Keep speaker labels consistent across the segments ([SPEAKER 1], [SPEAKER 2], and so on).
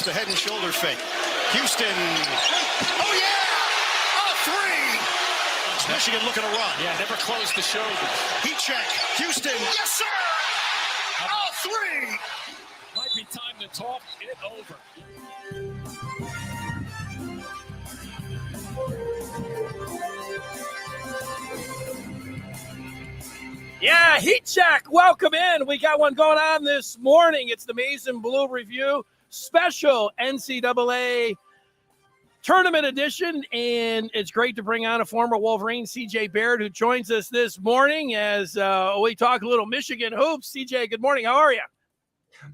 [SPEAKER 1] the head and shoulder fake. Houston. Oh, yeah! A three! It's Michigan looking to run.
[SPEAKER 2] Yeah, never closed the shoulders.
[SPEAKER 1] Heat check. Houston. Yes, sir! A three!
[SPEAKER 2] Might be time to talk it over. Yeah, heat check. Welcome in. We got one going on this morning. It's the Maize and Blue Review special NCAA tournament edition, and it's great to bring on a former Wolverine CJ Baird, who joins us this morning as we talk a little Michigan hoops. CJ, good morning. How are you?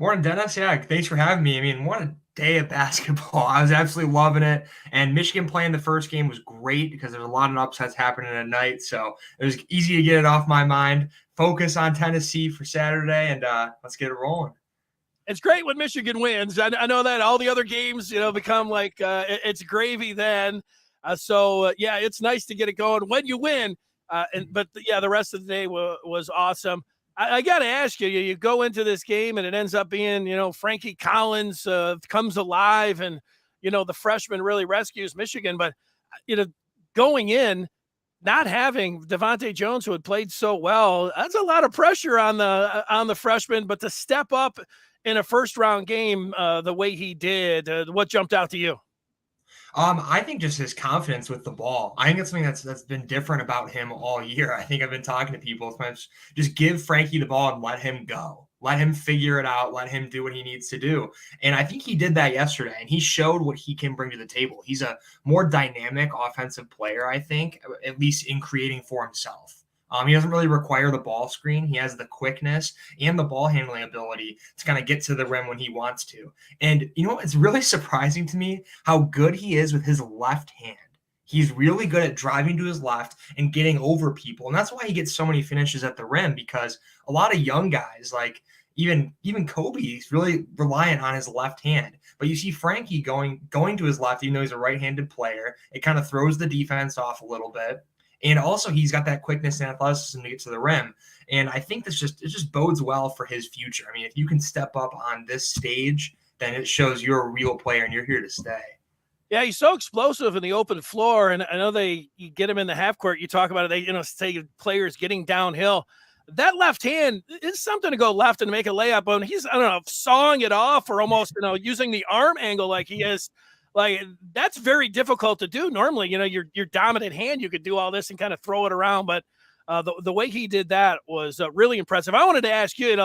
[SPEAKER 3] Morning, Dennis. Yeah, thanks for having me. I mean, what a day of basketball. I was absolutely loving it. And Michigan playing the first game was great because there's a lot of upsets happening at night. So it was easy to get it off my mind. Focus on Tennessee for Saturday, and let's get it rolling.
[SPEAKER 2] It's great when Michigan wins. I know that all the other games, become like it's gravy then. Yeah, it's nice to get it going when you win. But the rest of the day was awesome. I got to ask you, you go into this game and it ends up being, Frankie Collins comes alive and, the freshman really rescues Michigan. But, going in, not having Devontae Jones, who had played so well, that's a lot of pressure on the freshman. But to step up in a first-round game the way he did, what jumped out to you?
[SPEAKER 3] I think just his confidence with the ball. I think it's something that's been different about him all year. I think I've been talking to people. Just give Frankie the ball and let him go. Let him figure it out. Let him do what he needs to do. And I think he did that yesterday, and he showed what he can bring to the table. He's a more dynamic offensive player, I think, at least in creating for himself. He doesn't really require the ball screen. He has the quickness and the ball handling ability to kind of get to the rim when he wants to. And, it's really surprising to me how good he is with his left hand. He's really good at driving to his left and getting over people. And that's why he gets so many finishes at the rim, because a lot of young guys, like even Kobe, he's really reliant on his left hand. But you see Frankie going to his left, even though he's a right-handed player. It kind of throws the defense off a little bit. And also he's got that quickness and athleticism to get to the rim. And I think it just bodes well for his future. I mean, if you can step up on this stage, then it shows you're a real player and you're here to stay.
[SPEAKER 2] Yeah, he's so explosive in the open floor. And I know you get him in the half court. You talk about it, they, say players getting downhill. That left hand is something to go left and make a layup on. He's, sawing it off or almost, using the arm angle like he is. Like, that's very difficult to do. Normally, your dominant hand, you could do all this and kind of throw it around. But the way he did that was really impressive. I wanted to ask you,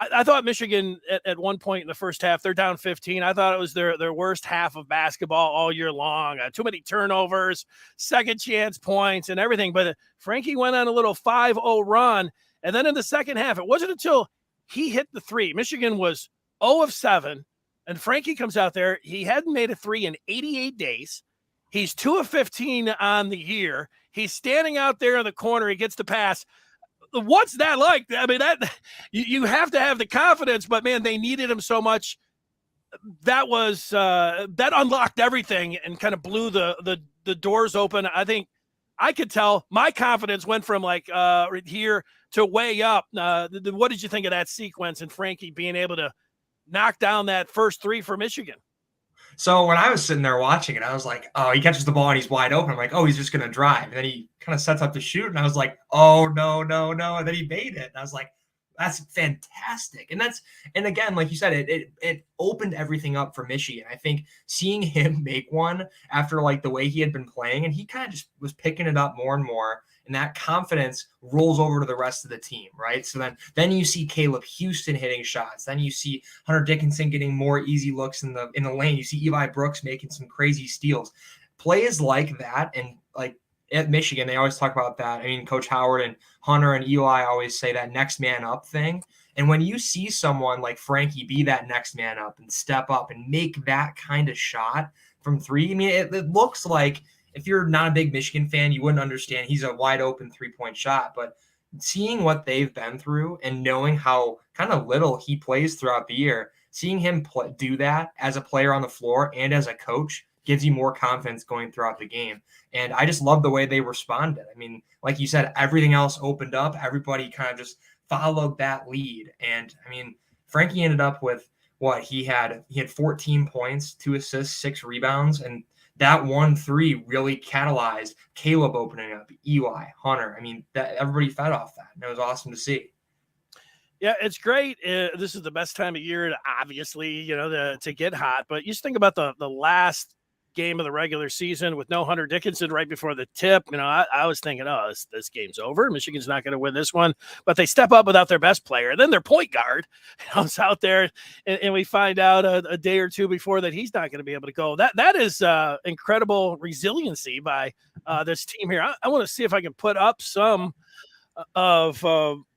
[SPEAKER 2] I thought Michigan at one point in the first half, they're down 15. I thought it was their worst half of basketball all year long. Too many turnovers, second chance points and everything. But Frankie went on a little 5-0 run. And then in the second half, it wasn't until he hit the three. Michigan was 0 of 7. And Frankie comes out there. He hadn't made a three in 88 days. He's 2 of 15 on the year. He's standing out there in the corner. He gets the pass. What's that like? I mean, that you have to have the confidence, but man, they needed him so much. That was that unlocked everything and kind of blew the doors open. I think I could tell my confidence went from here to way up. What did you think of that sequence and Frankie being able to knock down that first three for Michigan?
[SPEAKER 3] So when I was sitting there watching it, I was like, oh, he catches the ball and he's wide open. I'm like, oh, he's just going to drive. And then he kind of sets up to shoot. And I was like, oh, no. And then he made it. And I was like, that's fantastic. And again, like you said, it opened everything up for Michigan. I think seeing him make one after the way he had been playing, and he kind of just was picking it up more and more. And that confidence rolls over to the rest of the team, right? So then you see Caleb Houston hitting shots. Then you see Hunter Dickinson getting more easy looks in the lane. You see Eli Brooks making some crazy steals. Plays like that, and at Michigan, they always talk about that. I mean, Coach Howard and Hunter and Eli always say that next man up thing. And when you see someone like Frankie be that next man up and step up and make that kind of shot from three, I mean, it looks like, if you're not a big Michigan fan, you wouldn't understand he's a wide open 3-point shot. But seeing what they've been through and knowing how kind of little he plays throughout the year, seeing him do that as a player on the floor and as a coach gives you more confidence going throughout the game. And I just love the way they responded. I mean, like you said, everything else opened up. Everybody kind of just followed that lead. And I mean, Frankie ended up with he had 14 points, 2 assists, 6 rebounds, and that 1-3 really catalyzed Caleb opening up, Eli, Hunter. I mean, that everybody fed off that, and it was awesome to see.
[SPEAKER 2] Yeah, it's great. This is the best time of year, obviously, to get hot. But you just think about the last game of the regular season with no Hunter Dickinson right before the tip. I was thinking, oh, this game's over. Michigan's not going to win this one. But they step up without their best player. And then their point guard comes out there, and we find out a day or two before that he's not going to be able to go. That is incredible resiliency by this team here. I want to see if I can put up some of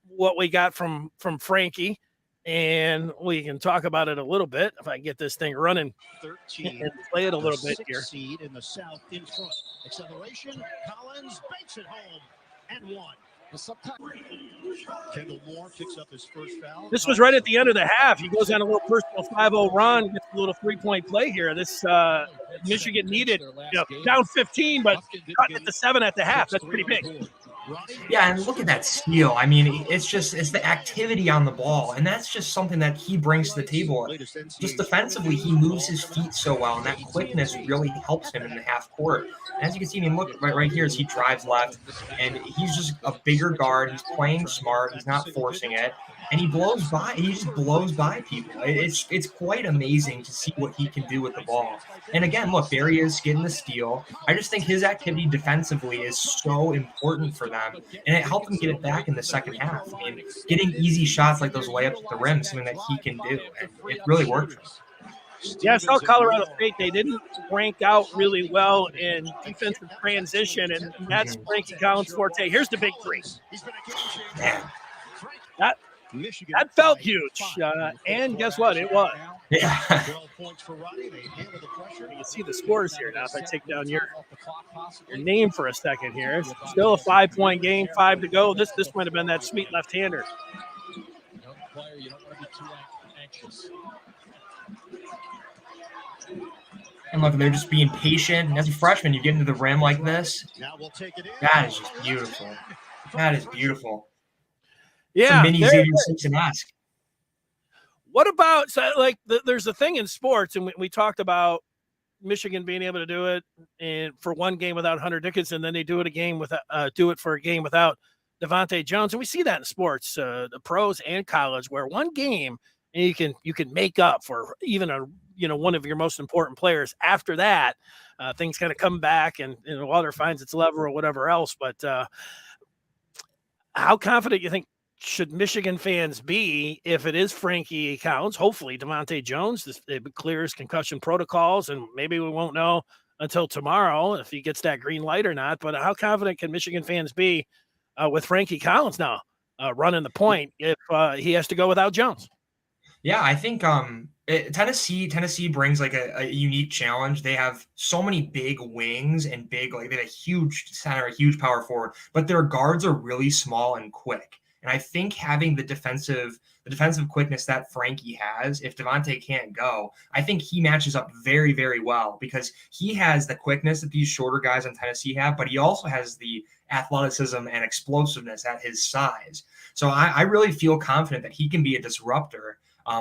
[SPEAKER 2] what we got from Frankie, and we can talk about it a little bit if I can get this thing running 13 and play it a little bit here.
[SPEAKER 1] Seed in the South in front. Acceleration. Collins banks it home and one. Kendall Moore picks up his first foul.
[SPEAKER 2] This was right at the end of the half. He goes on a little personal 5-0 run, gets a little 3-point play here. This Michigan needed down 15, but cut it to 7 at the half. That's pretty big.
[SPEAKER 3] Yeah, and look at that steal. I mean, it's the activity on the ball, and that's just something that he brings to the table. Just defensively, he moves his feet so well, and that quickness really helps him in the half court. And as you can see, I mean, look right here as he drives left, and he's just a bigger guard. He's playing smart. He's not forcing it, and he blows by. He just blows by people. It's quite amazing to see what he can do with the ball. And again, look, there he is getting the steal. I just think his activity defensively is so important for them, and it helped him get it back in the second half. I mean, getting easy shots like those layups at the rim is something that he can do, and it really worked for him.
[SPEAKER 2] Yeah, I saw Colorado State. They didn't rank out really well in defensive transition, and that's Frankie Collins' forte. Here's the big three. That felt huge, and guess what? It was.
[SPEAKER 3] Yeah.
[SPEAKER 2] You can see the scores here now. If I take down your name for a second here, still a 5-point game, 5 to go. This might have been that sweet left-hander.
[SPEAKER 1] You don't want to be too anxious.
[SPEAKER 3] And look, they're just being patient. And as a freshman, you get into the rim like this. That is just beautiful. That is beautiful.
[SPEAKER 2] Yeah.
[SPEAKER 3] Mini Xavier Simpson-esque.
[SPEAKER 2] What about, there's a thing in sports, and we talked about Michigan being able to do it and for one game without Hunter Dickinson, then they do it for a game without Devontae Jones. And we see that in sports, the pros and college, where one game and you can make up for even one of your most important players. After that, things kind of come back and water finds its level or whatever else. But how confident you think should Michigan fans be if it is Frankie Collins? Hopefully Devontae Jones it clears concussion protocols, and maybe we won't know until tomorrow if he gets that green light or not. But how confident can Michigan fans be with Frankie Collins now running the point if he has to go without Jones?
[SPEAKER 3] Yeah, I think Tennessee brings like a unique challenge. They have so many big wings and they have a huge center, a huge power forward, but their guards are really small and quick. And I think having the defensive quickness that Frankie has, if Devontae can't go, I think he matches up very, very well because he has the quickness that these shorter guys in Tennessee have, but he also has the athleticism and explosiveness at his size. So I really feel confident that he can be a disruptor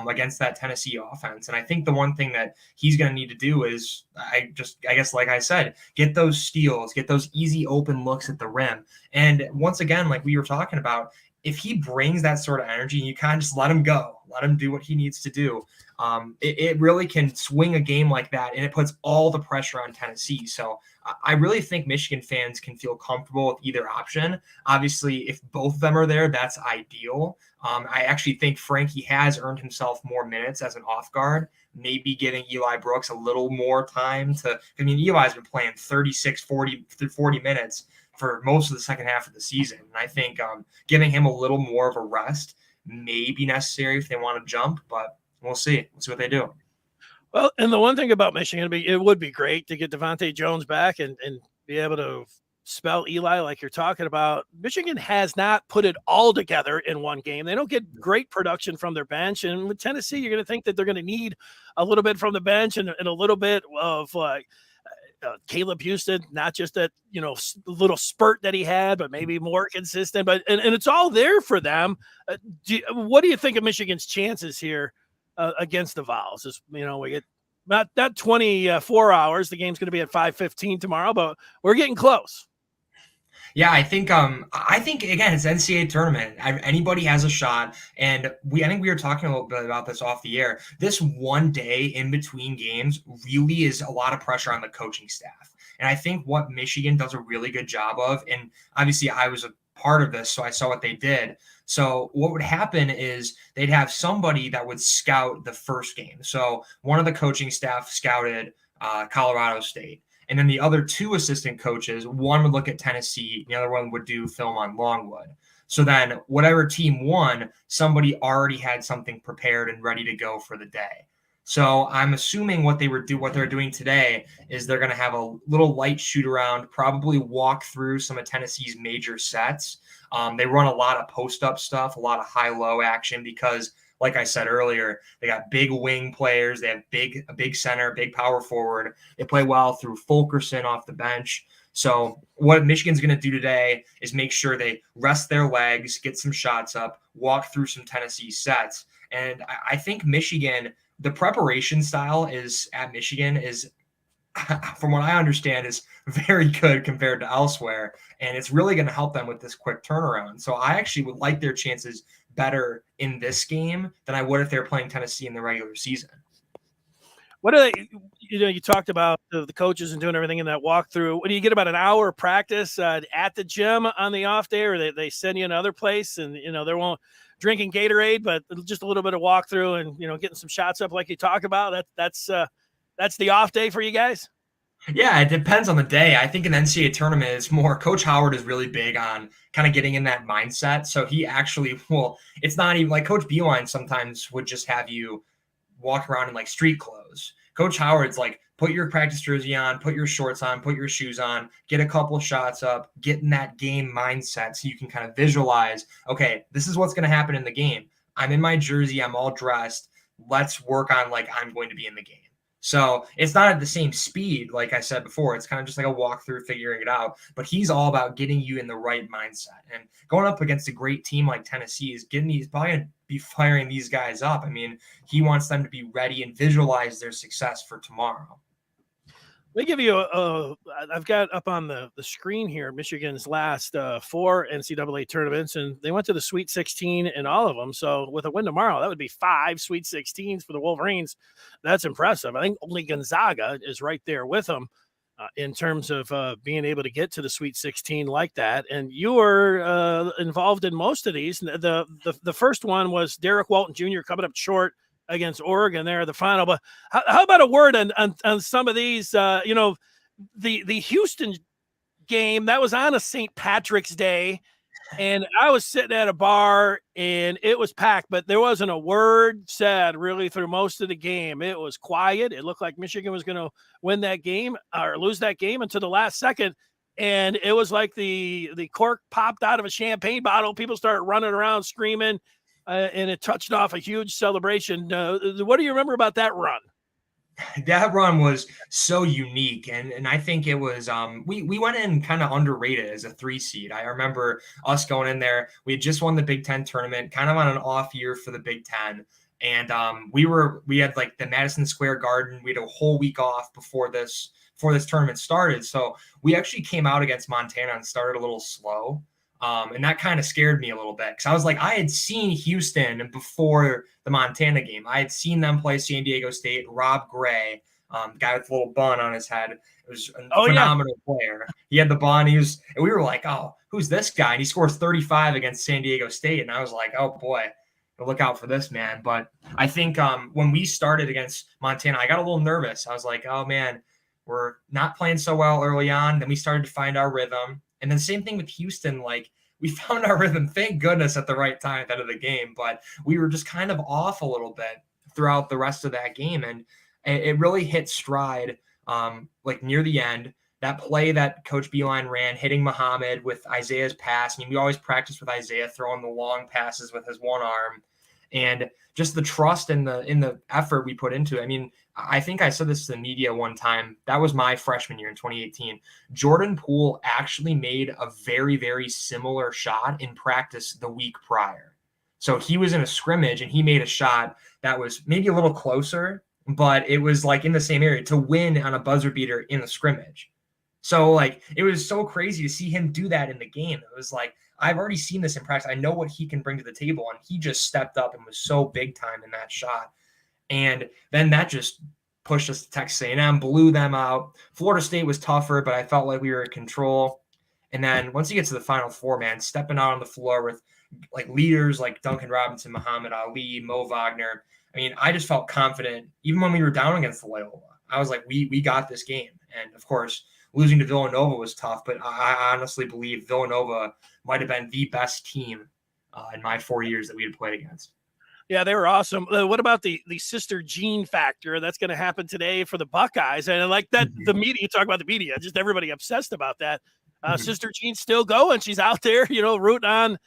[SPEAKER 3] against that Tennessee offense. And I think the one thing that he's going to need to do is, I guess, like I said, get those steals, get those easy open looks at the rim. And once again, like we were talking about, if he brings that sort of energy, you kind of just let him go, let him do what he needs to do. It really can swing a game like that, and it puts all the pressure on Tennessee. So I really think Michigan fans can feel comfortable with either option. Obviously, if both of them are there, that's ideal. I actually think Frankie has earned himself more minutes as an off guard, maybe giving Eli Brooks a little more time to – I mean, Eli's been playing 36, 40 minutes for most of the second half of the season. And I think giving him a little more of a rest may be necessary if they want to jump, but we'll see. We'll see what they do.
[SPEAKER 2] Well, and the one thing about Michigan, it would be great to get Devontae Jones back and be able to spell Eli like you're talking about. Michigan has not put it all together in one game. They don't get great production from their bench. And with Tennessee, you're going to think that they're going to need a little bit from the bench and a little bit of Caleb Houston, not just that, little spurt that he had, but maybe more consistent. But and it's all there for them. What do you think of Michigan's chances here against the Vols. We get not 24 hours. The game's going to be at 5:15 tomorrow, but we're getting close.
[SPEAKER 3] Yeah, I think again, it's NCAA tournament. Anybody has a shot, and I think we were talking a little bit about this off the air. This one day in between games really is a lot of pressure on the coaching staff, and I think what Michigan does a really good job of, and obviously I was a part of this, so I saw what they did. So what would happen is they'd have somebody that would scout the first game. So one of the coaching staff scouted Colorado State. And then the other two assistant coaches, one would look at Tennessee, the other one would do film on Longwood. So then whatever team won, somebody already had something prepared and ready to go for the day. So I'm assuming what they're doing today is they're going to have a little light shoot around, probably walk through some of Tennessee's major sets. They run a lot of post-up stuff, a lot of high-low action because, like I said earlier, they got big wing players. They have a big center, big power forward. They play well through Fulkerson off the bench. So what Michigan's going to do today is make sure they rest their legs, get some shots up, walk through some Tennessee sets. And I think Michigan, the preparation style at Michigan is, from what I understand, is very good compared to elsewhere. And it's really going to help them with this quick turnaround. So I actually would like their chances better in this game than I would if they were playing Tennessee in the regular season.
[SPEAKER 2] What are they, you talked about the coaches and doing everything in that walkthrough. What do you get, about an hour of practice at the gym on the off day, or they send you another place and, they won't drinking Gatorade, but just a little bit of walkthrough and, getting some shots up like you talk about? That's the off day for you guys?
[SPEAKER 3] Yeah, it depends on the day. I think an NCAA tournament is more, Coach Howard is really big on kind of getting in that mindset. So he actually, it's not even like Coach Beeline sometimes would just have you walk around in like street clothes. Coach Howard's like, put your practice jersey on, put your shorts on, put your shoes on, get a couple shots up, get in that game mindset so you can kind of visualize, okay, this is what's going to happen in the game. I'm in my jersey, I'm all dressed. Let's work on like I'm going to be in the game. So it's not at the same speed, like I said before. It's kind of just like a walkthrough, figuring it out. But he's all about getting you in the right mindset. And going up against a great team like Tennessee is he's probably going to be firing these guys up. I mean, he wants them to be ready and visualize their success for tomorrow.
[SPEAKER 2] Let me give you I've got up on the screen here Michigan's last 4 NCAA tournaments, and they went to the Sweet 16 in all of them. So with a win tomorrow, that would be 5 Sweet 16s for the Wolverines. That's impressive. I think only Gonzaga is right there with them in terms of being able to get to the Sweet 16 like that. And you were involved in most of these. The first one was Derek Walton Jr. coming up short against Oregon there, the final. But how about a word on some of these? The Houston game that was on a St. Patrick's Day, and I was sitting at a bar and it was packed, but there wasn't a word said really through most of the game. It was quiet. It looked like Michigan was going to win that game or lose that game until the last second. And it was like the cork popped out of a champagne bottle. People started running around screaming. And it touched off a huge celebration. What do you remember about that run?
[SPEAKER 3] That run was so unique, and I think it was we went in kind of underrated as a 3 seed. I remember us going in there. We had just won the Big Ten tournament, kind of on an off year for the Big Ten, and we had like the Madison Square Garden. We had a whole week off before this tournament started, so we actually came out against Montana and started a little slow. And that kind of scared me a little bit because I was like, I had seen Houston before the Montana game. I had seen them play San Diego State. Rob Gray, guy with a little bun on his head, it was a phenomenal player. He had the bun. And we were like, oh, who's this guy? And he scores 35 against San Diego State. And I was like, oh boy, look out for this man. But I think when we started against Montana, I got a little nervous. I was like, oh man, we're not playing so well early on. Then we started to find our rhythm. And then same thing with Houston, like we found our rhythm, thank goodness, at the right time at the end of the game, but we were just kind of off a little bit throughout the rest of that game. And it really hit stride like near the end. That play that Coach Beeline ran, hitting Muhammad with Isaiah's pass. I mean, we always practice with Isaiah throwing the long passes with his one arm. And just the trust in the effort we put into it. I mean, I think I said this to the media one time. That was my freshman year in 2018. Jordan Poole actually made a very, very similar shot in practice the week prior. So he was in a scrimmage and he made a shot that was maybe a little closer, but it was like in the same area to win on a buzzer beater in the scrimmage. So like it was so crazy to see him do that in the game. It was like, I've already seen this in practice. I know what he can bring to the table, and he just stepped up and was so big time in that shot. And then that just pushed us to Texas A&M, blew them out. Florida State was tougher, but I felt like we were in control. And then once you get to the Final Four, man, stepping out on the floor with like leaders like Duncan Robinson, Muhammad Ali, Mo Wagner. I mean, I just felt confident even when we were down against Loyola. I was like, we got this game. And of course, losing to Villanova was tough, but I honestly believe Villanova might have been the best team in my 4 years that we had played against.
[SPEAKER 2] Yeah, they were awesome. What about the Sister Jean factor? That's going to happen today for the Buckeyes. And like that, the media, you talk about the media, just everybody obsessed about that. Sister Jean's still going. She's out there, rooting on,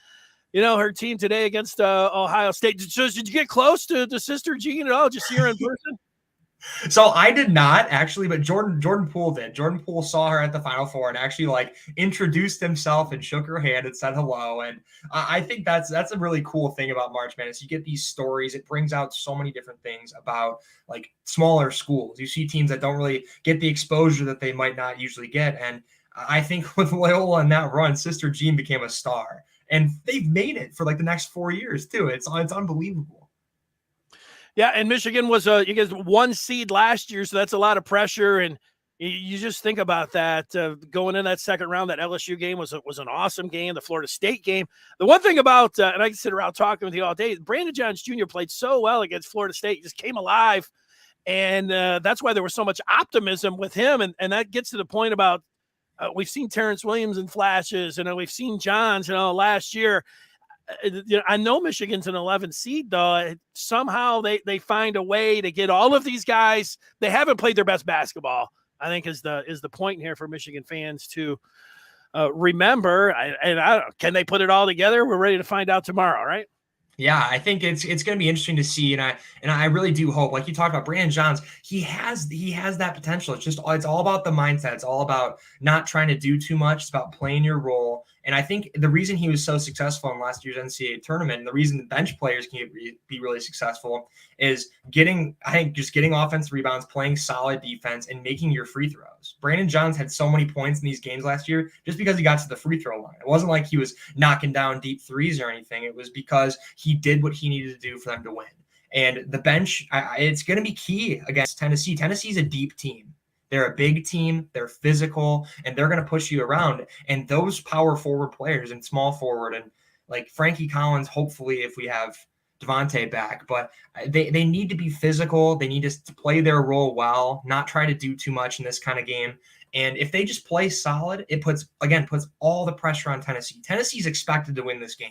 [SPEAKER 2] her team today against Ohio State. So did you get close to Sister Jean at all? Just see her in person?
[SPEAKER 3] So I did not actually, but Jordan Poole did. Jordan Poole saw her at the Final Four and actually like introduced himself and shook her hand and said hello. And I think that's a really cool thing about March Madness. You get these stories. It brings out so many different things about like smaller schools. You see teams that don't really get the exposure that they might not usually get. And I think with Loyola and that run, Sister Jean became a star. And they've made it for like the next 4 years too. It's unbelievable.
[SPEAKER 2] Yeah, and Michigan was you guys 1 seed last year, so that's a lot of pressure. And you just think about that going in that second round. That LSU game was an awesome game. The Florida State game. The one thing about and I can sit around talking with you all day. Brandon Johns Jr. played so well against Florida State. He just came alive, and that's why there was so much optimism with him. And that gets to the point about we've seen Terrence Williams in flashes, and we've seen Johns, last year. I know Michigan's an 11 seed, though. Somehow they find a way to get all of these guys. They haven't played their best basketball, I think, is the point here for Michigan fans to remember. Can they put it all together? We're ready to find out tomorrow, right?
[SPEAKER 3] Yeah, I think it's going to be interesting to see, and I really do hope, like you talked about, Brandon Johns, he has that potential. It's all about the mindset. It's all about not trying to do too much. It's about playing your role. And I think the reason he was so successful in last year's NCAA tournament, and the reason the bench players can be really successful, is getting offensive rebounds, playing solid defense, and making your free throws. Brandon Johns had so many points in these games last year just because he got to the free throw line. It wasn't like he was knocking down deep threes or anything. It was because he did what he needed to do for them to win. And the bench, it's going to be key against Tennessee. Tennessee's a deep team. They're a big team. They're physical, and they're going to push you around. And those power forward players and small forward and like Frankie Collins, hopefully if we have Devontae back, but they need to be physical. They need to play their role well, not try to do too much in this kind of game. And if they just play solid, it puts all the pressure on Tennessee. Tennessee's expected to win this game.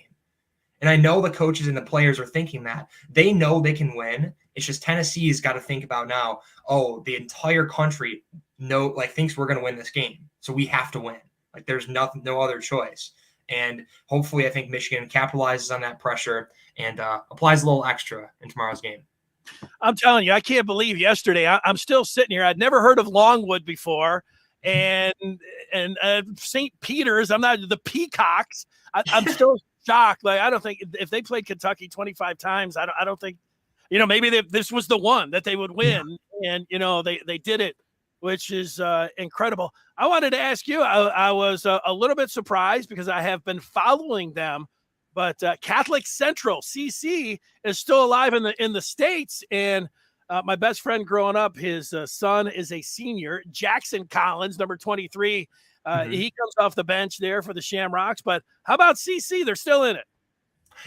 [SPEAKER 3] And I know the coaches and the players are thinking that. They know they can win. It's just Tennessee's got to think about now, the entire country thinks we're going to win this game. So we have to win. Like there's no other choice. And hopefully I think Michigan capitalizes on that pressure and applies a little extra in tomorrow's game.
[SPEAKER 2] I'm telling you, I can't believe yesterday. I'm still sitting here. I'd never heard of Longwood before. And St. Peter's, I'm not the Peacocks. I'm still shocked. Like, I don't think if they played Kentucky 25 times, I don't think, maybe this was the one that they would win. Yeah. And, they did it, which is incredible. I wanted to ask you, I was a little bit surprised because I have been following them, but Catholic Central, CC, is still alive in the States. And my best friend growing up, his son is a senior, Jackson Collins, number 23. He comes off the bench there for the Shamrocks. But how about CC? They're still in it.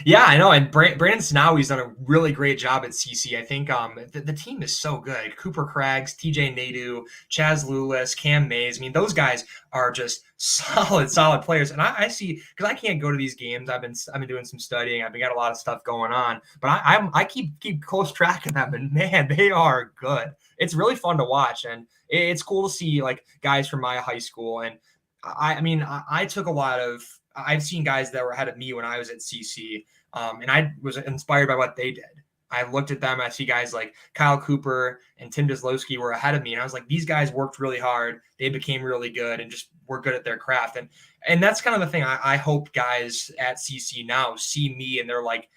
[SPEAKER 3] Yeah, I know. And Brandon Sanawi's done a really great job at CC. I think the team is so good. Cooper Craggs, TJ Nadeau, Chaz Lulis, Cam Mays. I mean, those guys are just solid players. And I see, because I can't go to these games. I've been doing some studying. I've got a lot of stuff going on. But I keep close track of them. And man, they are good. It's really fun to watch. And it's cool to see like guys from my high school. And I took a lot of. I've seen guys that were ahead of me when I was at CC, and I was inspired by what they did. I looked at them. I see guys like Kyle Cooper and Tim Dizlowski were ahead of me, and I was like, these guys worked really hard. They became really good and just were good at their craft. And that's kind of the thing. I hope guys at CC now see me and they're like,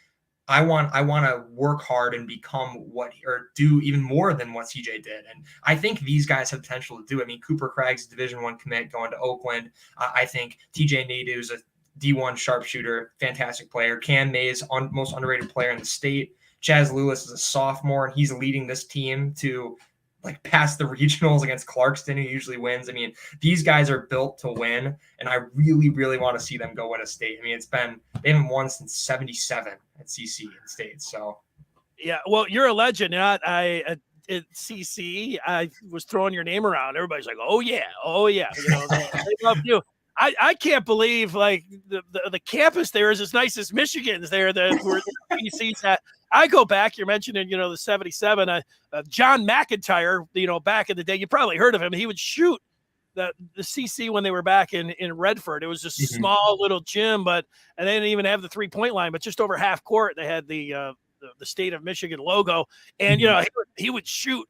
[SPEAKER 3] I want to work hard and become or do even more than what CJ did. And I think these guys have potential to do it. I mean, Cooper Craig's Division I commit going to Oakland. I think TJ Nadeau is a D1 sharpshooter, fantastic player. Cam May's most underrated player in the state. Chaz Lewis is a sophomore, and he's leading this team to like past the regionals against Clarkston, who usually wins. I mean, these guys are built to win, and I really, really want to see them go win a state. I mean, they haven't won since '77 at CC in state. So,
[SPEAKER 2] yeah, well, you're a legend. At CC, I was throwing your name around. Everybody's like, "Oh yeah, oh yeah," they love you. I can't believe like the campus there is as nice as Michigan's there. Where the PC's at. I go back. You're mentioning, the '77. John McIntyre. Back in the day, you probably heard of him. He would shoot the CC when they were back in Redford. It was just a small little gym, and they didn't even have the 3-point line. But just over half court, they had the state of Michigan logo, and he would shoot.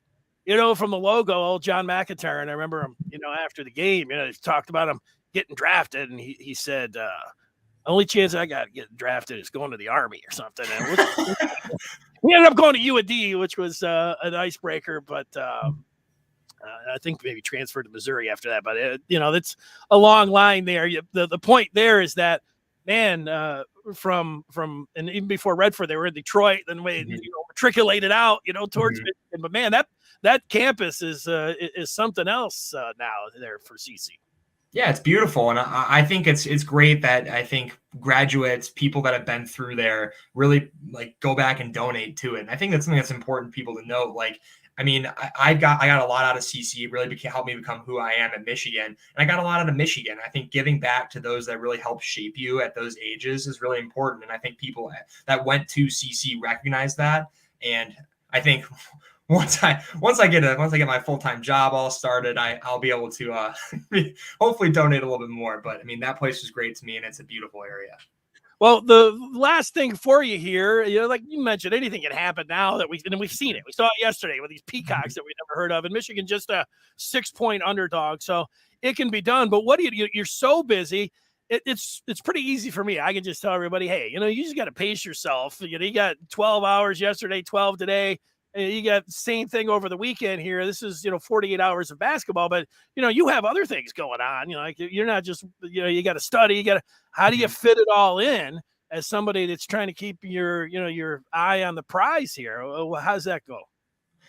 [SPEAKER 2] From the logo, old John McIntyre. And I remember him. After the game, he talked about him getting drafted, and he said, only chance I got getting drafted is going to the Army or something. And we ended up going to UAD, which was an icebreaker, but I think maybe transferred to Missouri after that. But it's a long line there. The point there is that, man, from and even before Redford, they were in Detroit, then we matriculated out, towards Michigan. But man, that campus is something else now there for CC.
[SPEAKER 3] Yeah, it's beautiful. And I think it's great that I think graduates, people that have been through there really like go back and donate to it. And I think that's something that's important for people to know. Like, I mean, I got a lot out of CC. It really helped me become who I am at Michigan. And I got a lot out of Michigan. I think giving back to those that really help shape you at those ages is really important. And I think people that went to CC recognize that. And I think once I get my full-time job all started, I'll be able to hopefully donate a little bit more. But I mean, that place was great to me, and it's a beautiful area.
[SPEAKER 2] Well, the last thing for you here, like you mentioned, anything can happen now that we've seen it. We saw it yesterday with these Peacocks that we never heard of, and Michigan just a 6-point underdog, so it can be done. But what do you're so busy. It's pretty easy for me. I can just tell everybody, hey, you just got to pace yourself. You got 12 hours yesterday, 12 today. You got the same thing over the weekend here. This is, 48 hours of basketball, but, you have other things going on. Like you're not just, you got to study. How do you fit it all in as somebody that's trying to keep your eye on the prize here? How's that go?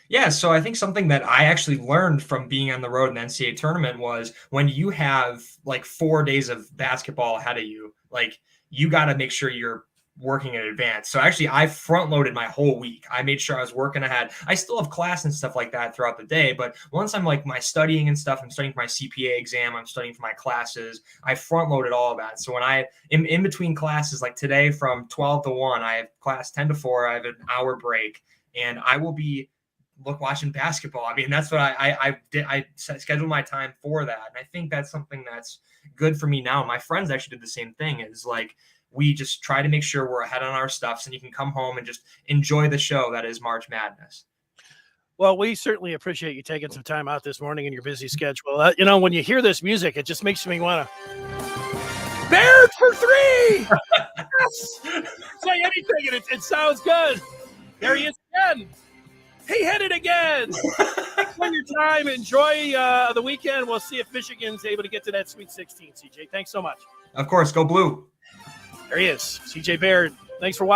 [SPEAKER 3] Yeah, so I think something that I actually learned from being on the road in the NCAA tournament was when you have like 4 days of basketball ahead of you, like you got to make sure you're working in advance. So actually I front loaded my whole week. I made sure I was working ahead. I still have class and stuff like that throughout the day, but once I'm like my studying and stuff, I'm studying for my CPA exam, I'm studying for my classes, I front loaded all of that. So when I am in between classes, like today from 12 to 1, I have class 10 to 4, I have an hour break, and I will be watching basketball. I mean, that's what I did. I scheduled my time for that. And I think that's something that's good for me now. My friends actually did the same thing. It's like, we just try to make sure we're ahead on our stuff so you can come home and just enjoy the show that is March Madness.
[SPEAKER 2] Well, we certainly appreciate you taking some time out this morning in your busy schedule. When you hear this music, it just makes me want to Baird for 3. Yes! Say anything and it sounds good. There he is again. He hit it again. Enjoy your time. Enjoy the weekend. We'll see if Michigan's able to get to that Sweet 16, CJ. Thanks so much.
[SPEAKER 3] Of course, go blue.
[SPEAKER 2] There he is, CJ Baird. Thanks for watching.